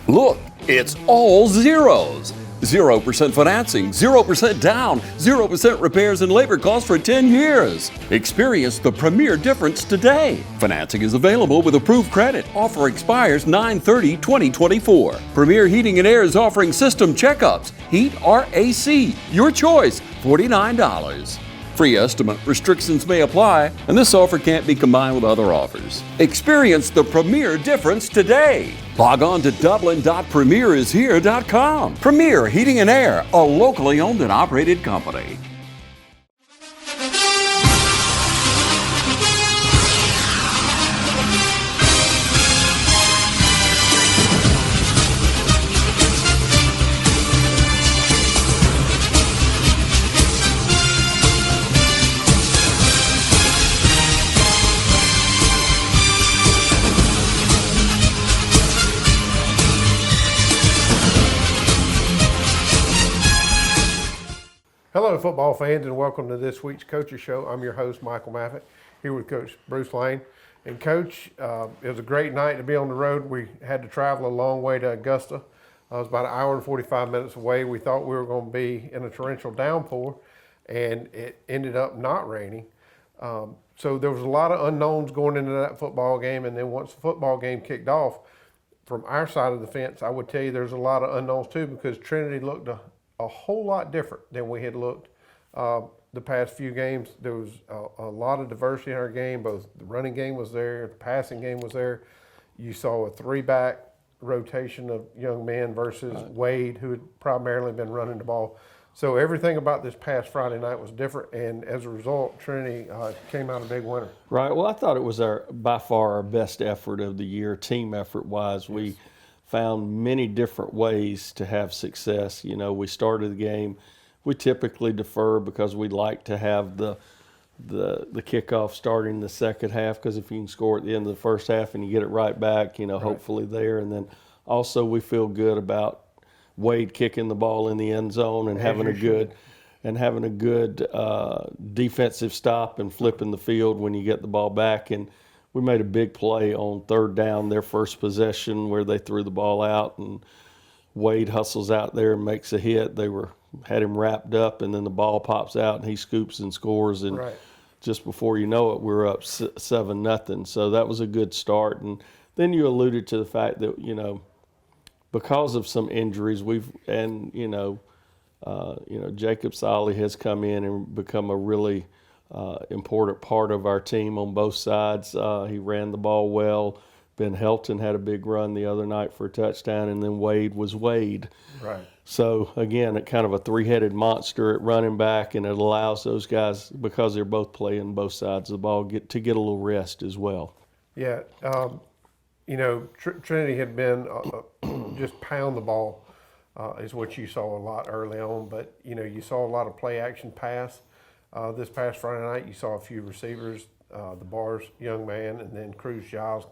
Look, it's all zeros. 0% financing, 0% down, 0% repairs and labor costs for 10 years. Experience the premier difference today. Financing is available with approved credit. Offer expires 9/30/2024. Premier Heating and Air is offering system checkups. Heat or AC, your choice, $49. Free estimate restrictions may apply, and this offer can't be combined with other offers. Experience the premier difference today. Log on to dublin.premierishere.com. Premier Heating and Air, a locally owned and operated company. Hello, football fans, and welcome to this week's Coaches Show. I'm your host, Michael Maffitt, here with Coach Bruce Lane. And Coach, it was a great night to be on the road. We had to travel a long way to Augusta. It was about an hour and 45 minutes away. We thought we were going to be in a torrential downpour, and it ended up not raining. So there was a lot of unknowns going into that football game, and then once the football game kicked off, from our side of the fence, I would tell you there's a lot of unknowns too, because Trinity looked a whole lot different than we had looked the past few games. There was a lot of diversity in our game. Both the running game was there, the passing game was there. You saw a three-back rotation of young men versus Wade, who had primarily been running the ball. So everything about this past Friday night was different, and as a result, Trinity came out a big winner. Right. Well, I thought it was by far our best effort of the year, team effort-wise. Yes. We found many different ways to have success. You know, we started the game. We typically defer because we like to have the kickoff starting the second half, because if you can score at the end of the first half and you get it right back, you know, hopefully there. And then also we feel good about Wade kicking the ball in the end zone and having a good defensive stop and flipping the field when you get the ball back. And we made a big play on third down, their first possession, where they threw the ball out, and Wade hustles out there and makes a hit. They had him wrapped up, and then the ball pops out, and he scoops and scores. And just before you know it, we're up 7-0. So that was a good start. And then you alluded to the fact that, you know, because of some injuries, Jacob Solly has come in and become a really important part of our team on both sides. He ran the ball well. Ben Helton had a big run the other night for a touchdown, and then Wade was Wade. Right. So, again, kind of a three-headed monster at running back, and it allows those guys, because they're both playing both sides of the ball, to get a little rest as well. Yeah. Trinity had been just pound the ball is what you saw a lot early on, but, you saw a lot of play-action pass. This past Friday night, you saw a few receivers, the Bars young man, and then Cruz Giles.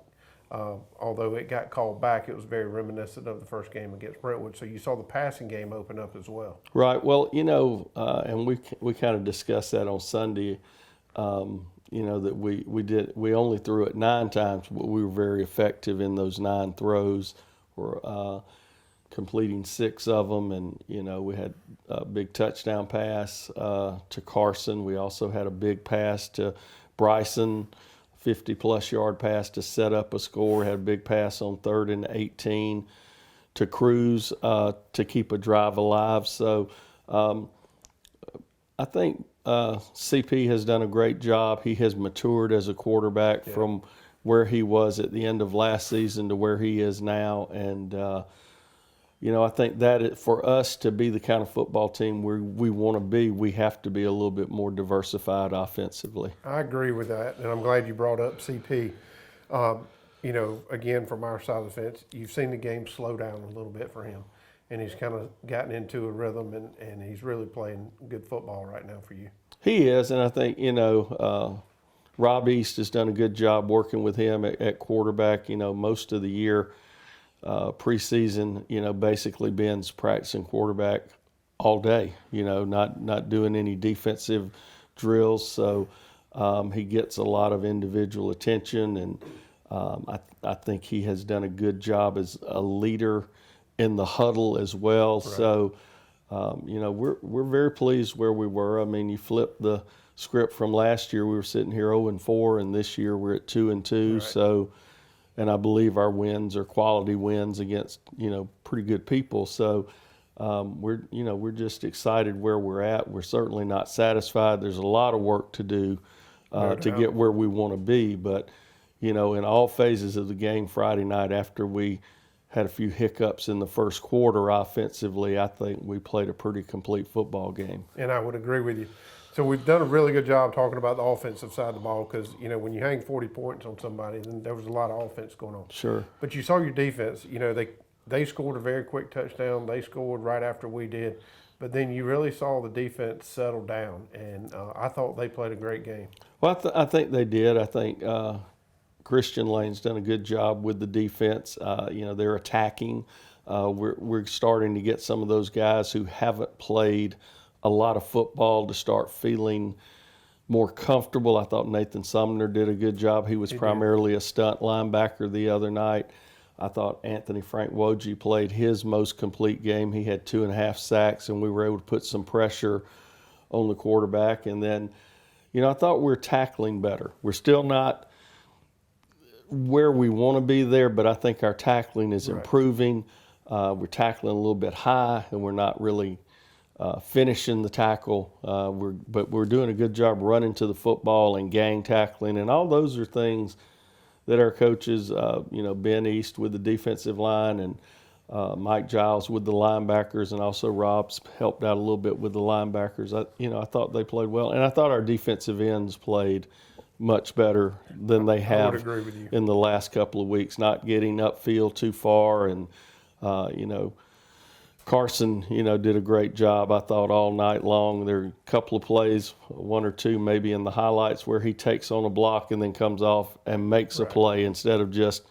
Although it got called back, it was very reminiscent of the first game against Brentwood. So you saw the passing game open up as well. Right. Well, and we kind of discussed that on Sunday. That we only threw it 9 times, but we were very effective in those 9 throws. We're completing 6 of them, and we had a big touchdown pass to Carson. We also had a big pass to Bryson, 50-plus yard pass to set up a score. Had a big pass on 3rd and 18 to Cruz to keep a drive alive. So I think CP has done a great job. He has matured as a quarterback from where he was at the end of last season to where he is now. And I think that for us to be the kind of football team we want to be, we have to be a little bit more diversified offensively. I agree with that, and I'm glad you brought up CP. Again, from our side of the fence, you've seen the game slow down a little bit for him, and he's kind of gotten into a rhythm, and he's really playing good football right now for you. He is, and I think, Rob East has done a good job working with him at quarterback, most of the year. Preseason, basically Ben's practicing quarterback all day, not doing any defensive drills. So he gets a lot of individual attention, and I think he has done a good job as a leader in the huddle as well. Right. So, we're very pleased where we were. I mean, you flip the script from last year, we were sitting here 0-4, and this year we're at 2-2. Right. So, and I believe our wins are quality wins against, pretty good people. So, we're just excited where we're at. We're certainly not satisfied. There's a lot of work to do to get where we want to be. But, in all phases of the game Friday night, after we had a few hiccups in the first quarter offensively, I think we played a pretty complete football game. And I would agree with you. So we've done a really good job talking about the offensive side of the ball because, when you hang 40 points on somebody, then there was a lot of offense going on. Sure. But you saw your defense. They scored a very quick touchdown. They scored right after we did. But then you really saw the defense settle down, and I thought they played a great game. Well, I think they did. I think Christian Lane's done a good job with the defense. They're attacking. We're starting to get some of those guys who haven't played a lot of football to start feeling more comfortable. I thought Nathan Sumner did a good job. He was primarily a stunt linebacker the other night. I thought Anthony Frank Wojcik played his most complete game. He had 2.5 sacks, and we were able to put some pressure on the quarterback. And then, I thought we're tackling better. We're still not where we want to be there, but I think our tackling is improving. We're tackling a little bit high, and we're not really finishing the tackle. But we're doing a good job running to the football and gang tackling, and all those are things that our coaches, Ben East with the defensive line and Mike Giles with the linebackers, and also Rob's helped out a little bit with the linebackers. I thought they played well, and I thought our defensive ends played much better than they have in the last couple of weeks, not getting upfield too far. And, Carson, did a great job, I thought, all night long. There are a couple of plays, one or two maybe in the highlights, where he takes on a block and then comes off and makes a play instead of just,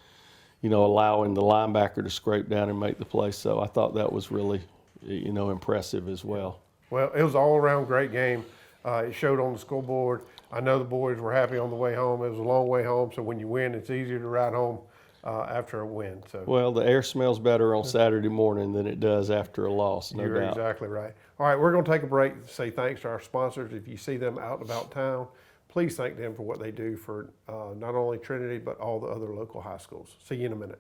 allowing the linebacker to scrape down and make the play. So I thought that was really, impressive as well. Well, it was all around great game. It showed on the scoreboard. I know the boys were happy on the way home. It was a long way home, so when you win, it's easier to ride home after a win. So, well, the air smells better on Saturday morning than it does after a loss, no doubt. You're exactly right. All right, we're going to take a break to say thanks to our sponsors. If you see them out and about town, please thank them for what they do for not only Trinity, but all the other local high schools. See you in a minute.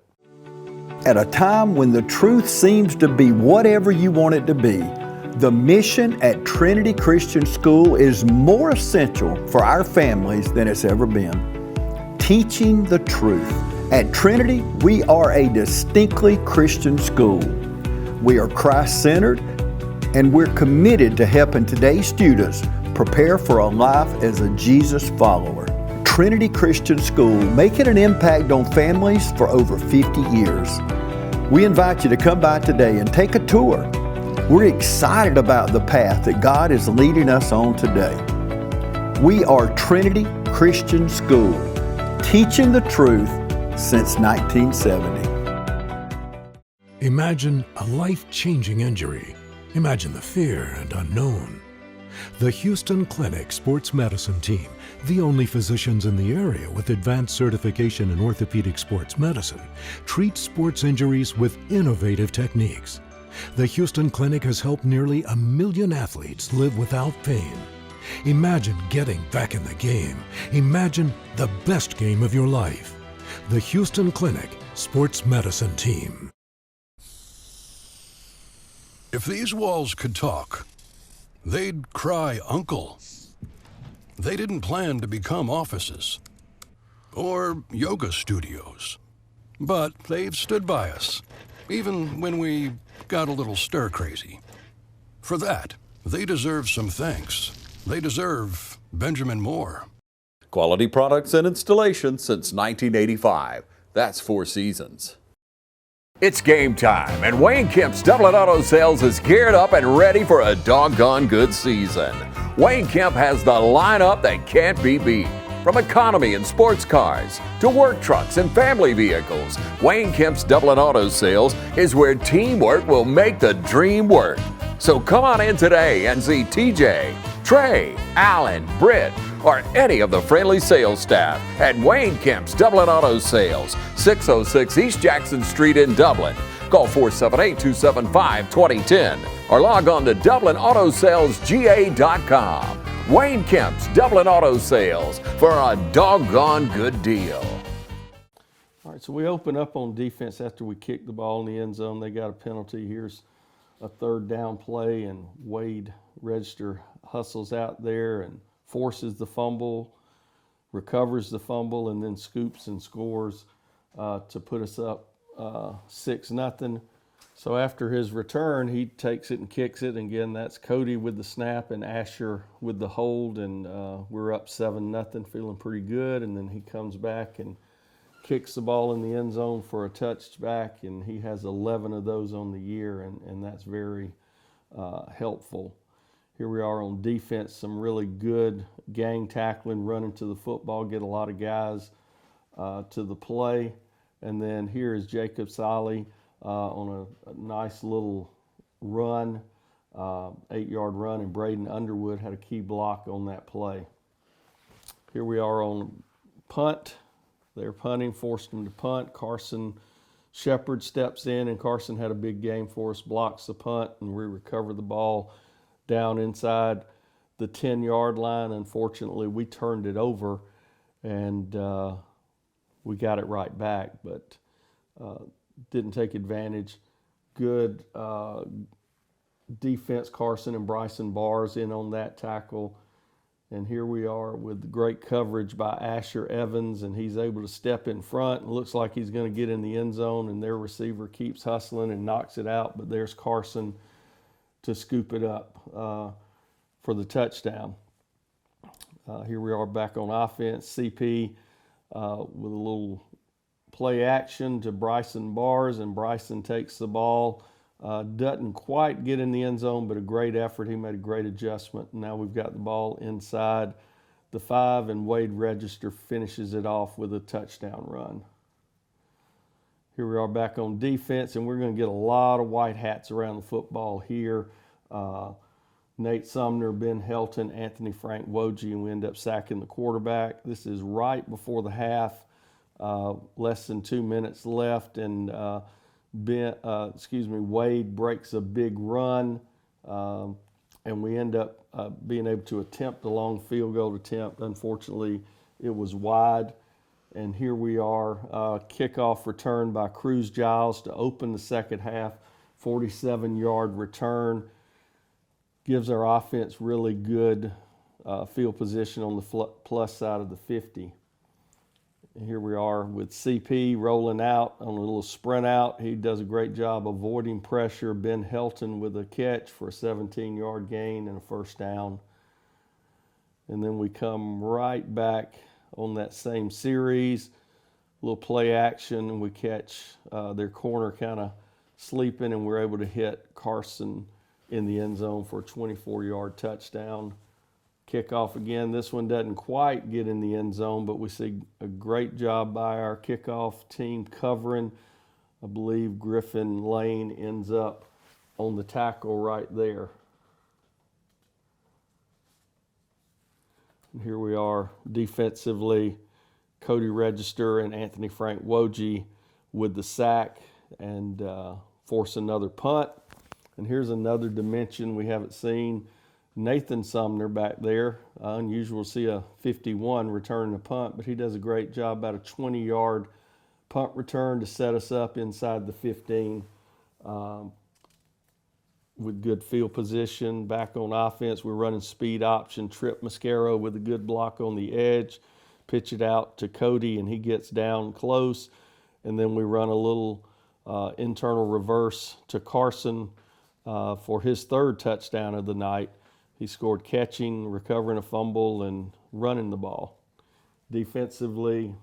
At a time when the truth seems to be whatever you want it to be, the mission at Trinity Christian School is more essential for our families than it's ever been. Teaching the truth. At Trinity, we are a distinctly Christian school. We are Christ-centered, and we're committed to helping today's students prepare for a life as a Jesus follower. Trinity Christian School, making an impact on families for over 50 years. We invite you to come by today and take a tour. We're excited about the path that God is leading us on today. We are Trinity Christian School, teaching the truth since 1970. Imagine a life-changing injury. Imagine the fear and unknown. The Houston Clinic Sports Medicine Team, the only physicians in the area with advanced certification in orthopedic sports medicine, treats sports injuries with innovative techniques. The Houston Clinic has helped nearly 1 million athletes live without pain. Imagine getting back in the game. Imagine the best game of your life. The Houston Clinic Sports Medicine Team. If these walls could talk, they'd cry uncle. They didn't plan to become offices or yoga studios, but they've stood by us, even when we got a little stir-crazy. For that, they deserve some thanks. They deserve Benjamin Moore. Quality products and installation since 1985. That's 4 seasons. It's game time, and Wayne Kemp's Dublin Auto Sales is geared up and ready for a doggone good season. Wayne Kemp has the lineup that can't be beat. From economy and sports cars to work trucks and family vehicles, Wayne Kemp's Dublin Auto Sales is where teamwork will make the dream work. So come on in today and see TJ, Trey, Alan, Britt, or any of the friendly sales staff at Wayne Kemp's Dublin Auto Sales, 606 East Jackson Street in Dublin. Call 478-275-2010 or log on to DublinAutoSalesGA.com. Wayne Kemp's Dublin Auto Sales for a doggone good deal. All right, so we open up on defense after we kick the ball in the end zone. They got a penalty. Here's a third down play, and Wade Register hustles out there and forces the fumble, recovers the fumble, and then scoops and scores to put us up 6-0. So after his return, he takes it and kicks it. And again, that's Cody with the snap and Asher with the hold, and we're up 7-0, feeling pretty good. And then he comes back and kicks the ball in the end zone for a touchback, and he has 11 of those on the year, and that's very helpful. Here we are on defense, some really good gang tackling, running to the football, get a lot of guys to the play. And then here is Jacob Solly on a nice little run, 8-yard run, and Braden Underwood had a key block on that play. Here we are on punt. They're punting, forced them to punt. Carson Shepard steps in, and Carson had a big game for us, blocks the punt, and we recover the ball down inside the 10-yard line. Unfortunately, we turned it over, and we got it right back, but didn't take advantage. Good defense, Carson and Bryson Bars in on that tackle. And here we are with great coverage by Asher Evans, and he's able to step in front. It looks like he's going to get in the end zone, and their receiver keeps hustling and knocks it out, but there's Carson to scoop it up for the touchdown. Here we are back on offense. CP with a little play action to Bryson Bars, and Bryson takes the ball. Doesn't quite get in the end zone, but a great effort. He made a great adjustment. Now we've got the ball inside the 5, and Wade Register finishes it off with a touchdown run. Here we are back on defense, and we're going to get a lot of white hats around the football here. Nate Sumner, Ben Helton, Anthony Frank Wojie, and we end up sacking the quarterback. This is right before the half, less than 2 minutes left, and Wade breaks a big run, and we end up being able to attempt a long field goal attempt. Unfortunately, it was wide. And here we are, kickoff return by Cruz Giles to open the second half, 47-yard return. Gives our offense really good field position on the plus side of the 50. And here we are with CP rolling out on a little sprint out. He does a great job avoiding pressure. Ben Helton with a catch for a 17-yard gain and a first down. And then we come right back on that same series, little play action, and we catch their corner kind of sleeping, and we're able to hit Carson in the end zone for a 24-yard touchdown. Kickoff again. This one doesn't quite get in the end zone, but we see a great job by our kickoff team covering. I believe Griffin Lane ends up on the tackle right there. And here we are defensively. Cody Register and Anthony Frank Wojie with the sack and force another punt. And here's another dimension we haven't seen. Nathan Sumner back there. Unusual to see a 51 return a punt, but he does a great job, about a 20-yard punt return to set us up inside the 15 with good field position. Back on offense, we're running speed option. Trip Mascaro with a good block on the edge. Pitch it out to Cody, and he gets down close. And then we run a little internal reverse to Carson for his third touchdown of the night. He scored catching, recovering a fumble, and running the ball. Defensively,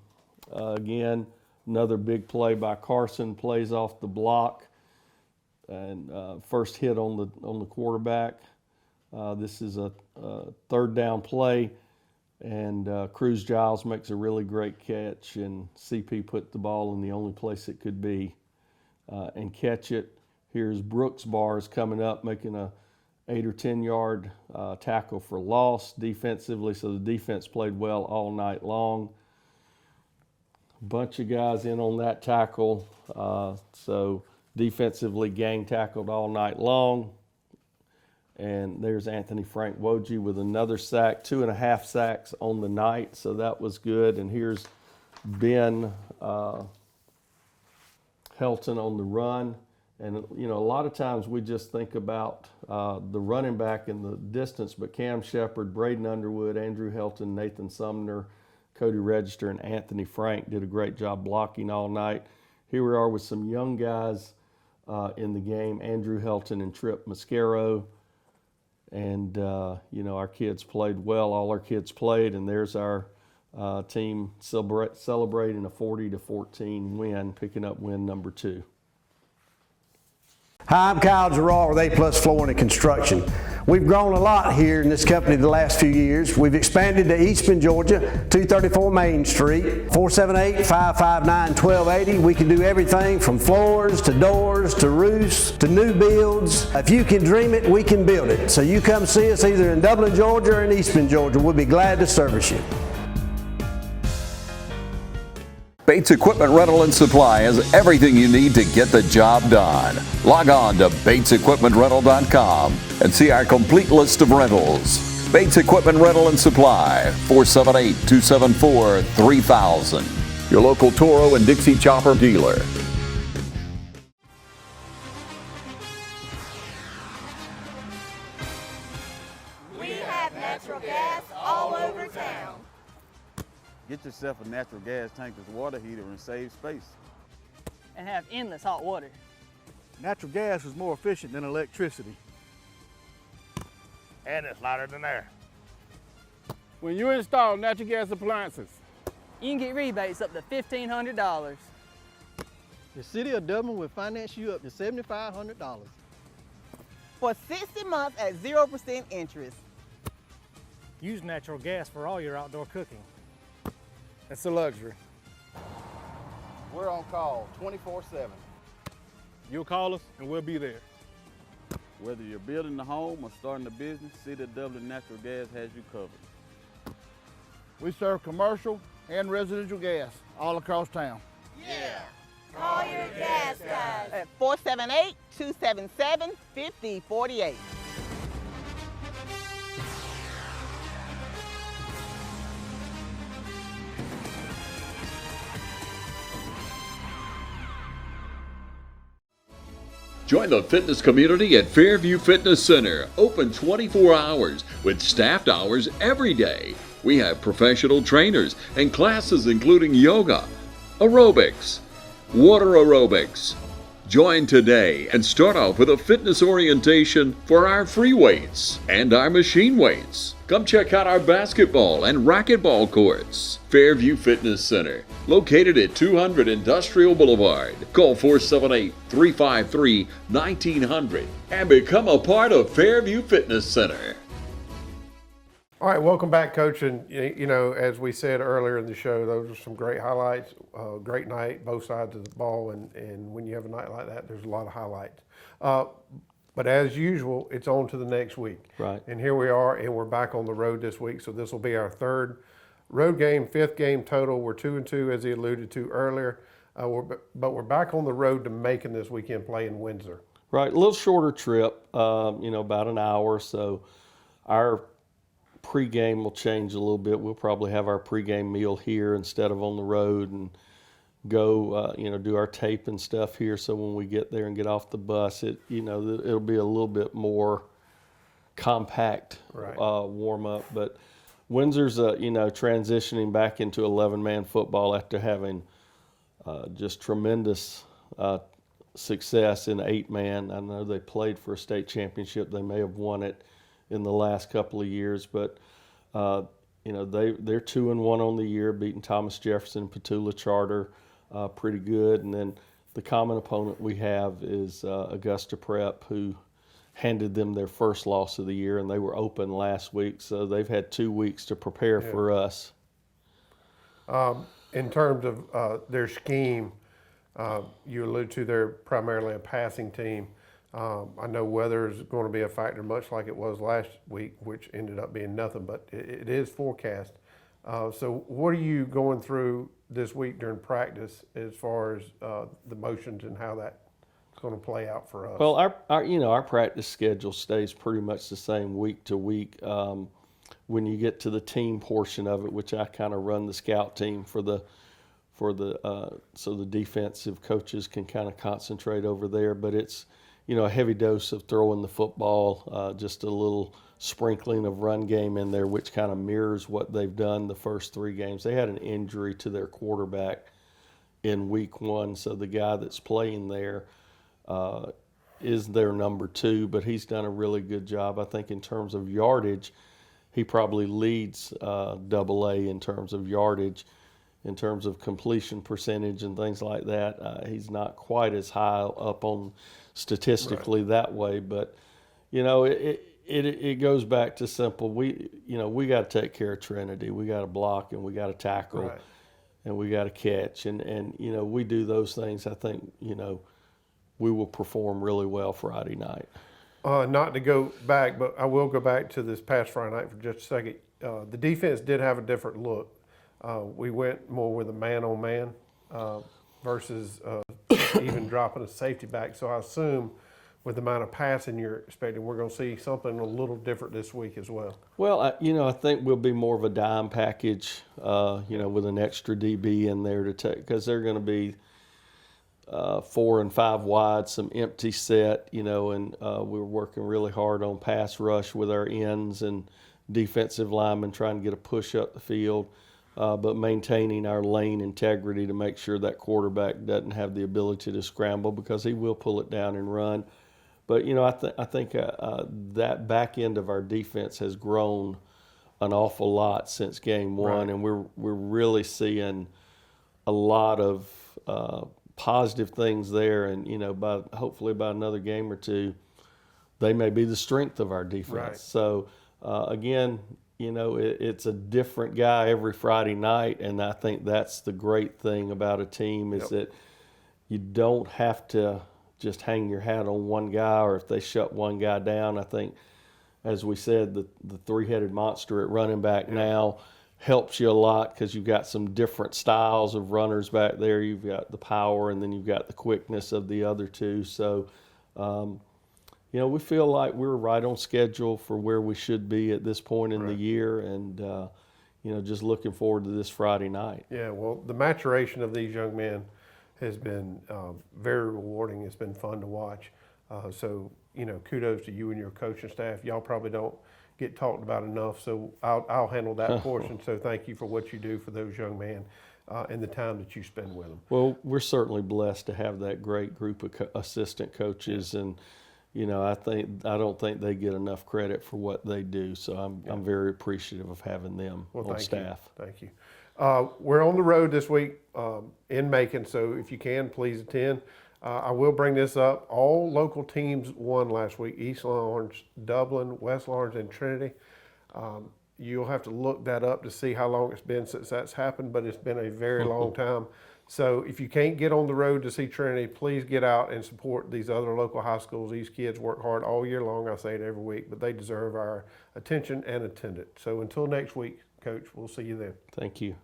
again, another big play by Carson, plays off the block, and first hit on the quarterback. This is a third down play, and Cruz Giles makes a really great catch, and CP put the ball in the only place it could be and catch it. Here's Brooks Bars coming up, making a 8 or 10 yard tackle for loss defensively, so the defense played well all night long. Bunch of guys in on that tackle, so defensively gang tackled all night long. And there's Anthony Frank Wojcik with another sack, 2.5 sacks on the night, so that was good. And here's Ben Helton on the run. And, you know, a lot of times we just think about the running back in the distance, but Cam Shepard, Braden Underwood, Andrew Helton, Nathan Sumner, Cody Register, and Anthony Frank did a great job blocking all night. Here we are with some young guys in the game, Andrew Helton and Trip Mascaro. And, you know, our kids played well. All our kids played, and there's our team celebrating a 40-14 win, picking up win number 2. Hi, I'm Kyle Gerard with A+ Flooring and Construction. We've grown a lot here in this company the last few years. We've expanded to Eastman, Georgia, 234 Main Street, 478-559-1280. We can do everything from floors to doors to roofs to new builds. If you can dream it, we can build it. So you come see us either in Dublin, Georgia or in Eastman, Georgia. We'll be glad to service you. Bates Equipment Rental and Supply has everything you need to get the job done. Log on to BatesEquipmentRental.com and see our complete list of rentals. Bates Equipment Rental and Supply, 478-274-3000. Your local Toro and Dixie Chopper dealer. We have natural gas all over town. Get yourself a natural gas tankless water heater and save space. And have endless hot water. Natural gas is more efficient than electricity. And it's lighter than air. When you install natural gas appliances, you can get rebates up to $1,500. The City of Dublin will finance you up to $7,500. For 60 months at 0% interest. Use natural gas for all your outdoor cooking. it's a luxury. We're on call 24/7. You'll call us and we'll be there. Whether you're building a home or starting a business, City of Dublin Natural Gas has you covered. We serve commercial and residential gas all across town. Yeah. Call your gas guys. At 478-277-5048. Join the fitness community at Fairview Fitness Center, open 24 hours with staffed hours every day. We have professional trainers and classes including yoga, aerobics, water aerobics. Join today and start off with a fitness orientation for our free weights and our machine weights. Come check out our basketball and racquetball courts. Fairview Fitness Center, located at 200 Industrial Boulevard. Call 478-353-1900 and become a part of Fairview Fitness Center. All right, welcome back, Coach. And, you know, as we said earlier in the show, those are some great highlights. Great night, both sides of the ball. And when you have a night like that, there's a lot of highlights. But as usual, it's on to the next week. Right. And here we are, and we're back on the road this week. So this will be our third road game, fifth game total. We're 2-2, as he alluded to earlier. But we're back on the road to Macon this weekend, playing Windsor. Right, a little shorter trip, you know, about an hour. So our pregame will change a little bit. We'll probably have our pregame meal here instead of on the road, and go, you know, do our tape and stuff here. So when we get there and get off the bus, you know, it'll be a little bit more compact warm up. But Windsor's, you know, transitioning back into 11-man football after having just tremendous success in 8-man. I know they played for a state championship. They may have won it in the last couple of years, but you know, they're 2-1 on the year, beating Thomas Jefferson, Petula Charter, pretty good. And then the common opponent we have is Augusta Prep, who handed them their first loss of the year, and they were open last week, so they've had 2 weeks to prepare for us. In terms of their scheme, you allude to they're primarily a passing team. I know weather is going to be a factor, much like it was last week, which ended up being nothing, but it is forecast. So what are you going through this week during practice as far as the motions and how that's going to play out for us? Well, our practice schedule stays pretty much the same week to week. When you get to the team portion of it, which I kind of run the scout team so the defensive coaches can kind of concentrate over there. But it's, a heavy dose of throwing the football, just a little sprinkling of run game in there, which kind of mirrors what they've done the first 3 games. They had an injury to their quarterback in week 1, so the guy that's playing there is their number 2, but he's done a really good job. I think in terms of yardage, he probably leads AA in terms of yardage. In terms of completion percentage and things like that, he's not quite as high up on statistically that way, but it goes back to simple. We got to take care of Trinity. We got to block and we got to tackle and we got to catch, and we do those things. I think we will perform really well Friday night. Not to go back, but I will go back to this past Friday night for just a second. The defense did have a different look. We went more with a man-on-man versus even dropping a safety back. So I assume with the amount of passing you're expecting, we're going to see something a little different this week as well. Well, I think we'll be more of a dime package, with an extra DB in there to take, because they're going to be 4 and 5 wide, some empty set, and we're working really hard on pass rush with our ends and defensive linemen trying to get a push up the field. But maintaining our lane integrity to make sure that quarterback doesn't have the ability to scramble, because he will pull it down and run. But, I think that back end of our defense has grown an awful lot since game 1, and we're really seeing a lot of positive things there. And, hopefully by another game or 2, they may be the strength of our defense. Right. So, again, it's a different guy every Friday night, and I think that's the great thing about a team is that you don't have to just hang your hat on one guy, or if they shut one guy down. I think, as we said, the 3-headed monster at running back now helps you a lot, because you've got some different styles of runners back there. You've got the power, and then you've got the quickness of the other two. So, we feel like we're right on schedule for where we should be at this point in the year, and just looking forward to this Friday night. Yeah, well, the maturation of these young men has been very rewarding. It's been fun to watch. So, kudos to you and your coaching staff. Y'all probably don't get talked about enough, so I'll handle that portion. So thank you for what you do for those young men and the time that you spend with them. Well, we're certainly blessed to have that great group of assistant coaches, and I don't think they get enough credit for what they do. So I'm very appreciative of having them on staff. Thank you. We're on the road this week in Macon, so if you can, please attend. I will bring this up. All local teams won last week: East Lawrence, Dublin, West Lawrence, and Trinity. You'll have to look that up to see how long it's been since that's happened, but it's been a very long time. So if you can't get on the road to see Trinity, please get out and support these other local high schools. These kids work hard all year long. I say it every week, but they deserve our attention and attendance. So until next week, Coach, we'll see you then. Thank you.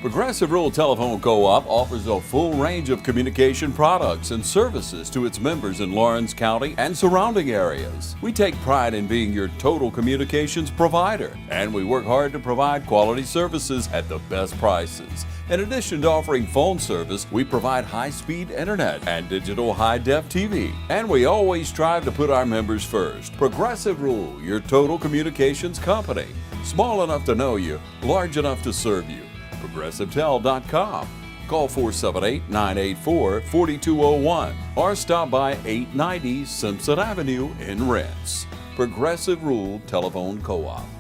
Progressive Rural Telephone Co-op offers a full range of communication products and services to its members in Lawrence County and surrounding areas. We take pride in being your total communications provider, and we work hard to provide quality services at the best prices. In addition to offering phone service, we provide high-speed internet and digital high-def TV. And we always strive to put our members first. Progressive Rural, your total communications company. Small enough to know you, large enough to serve you. ProgressiveTel.com. Call 478-984-4201 or stop by 890 Simpson Avenue in Renss. Progressive Rural Telephone Co-op.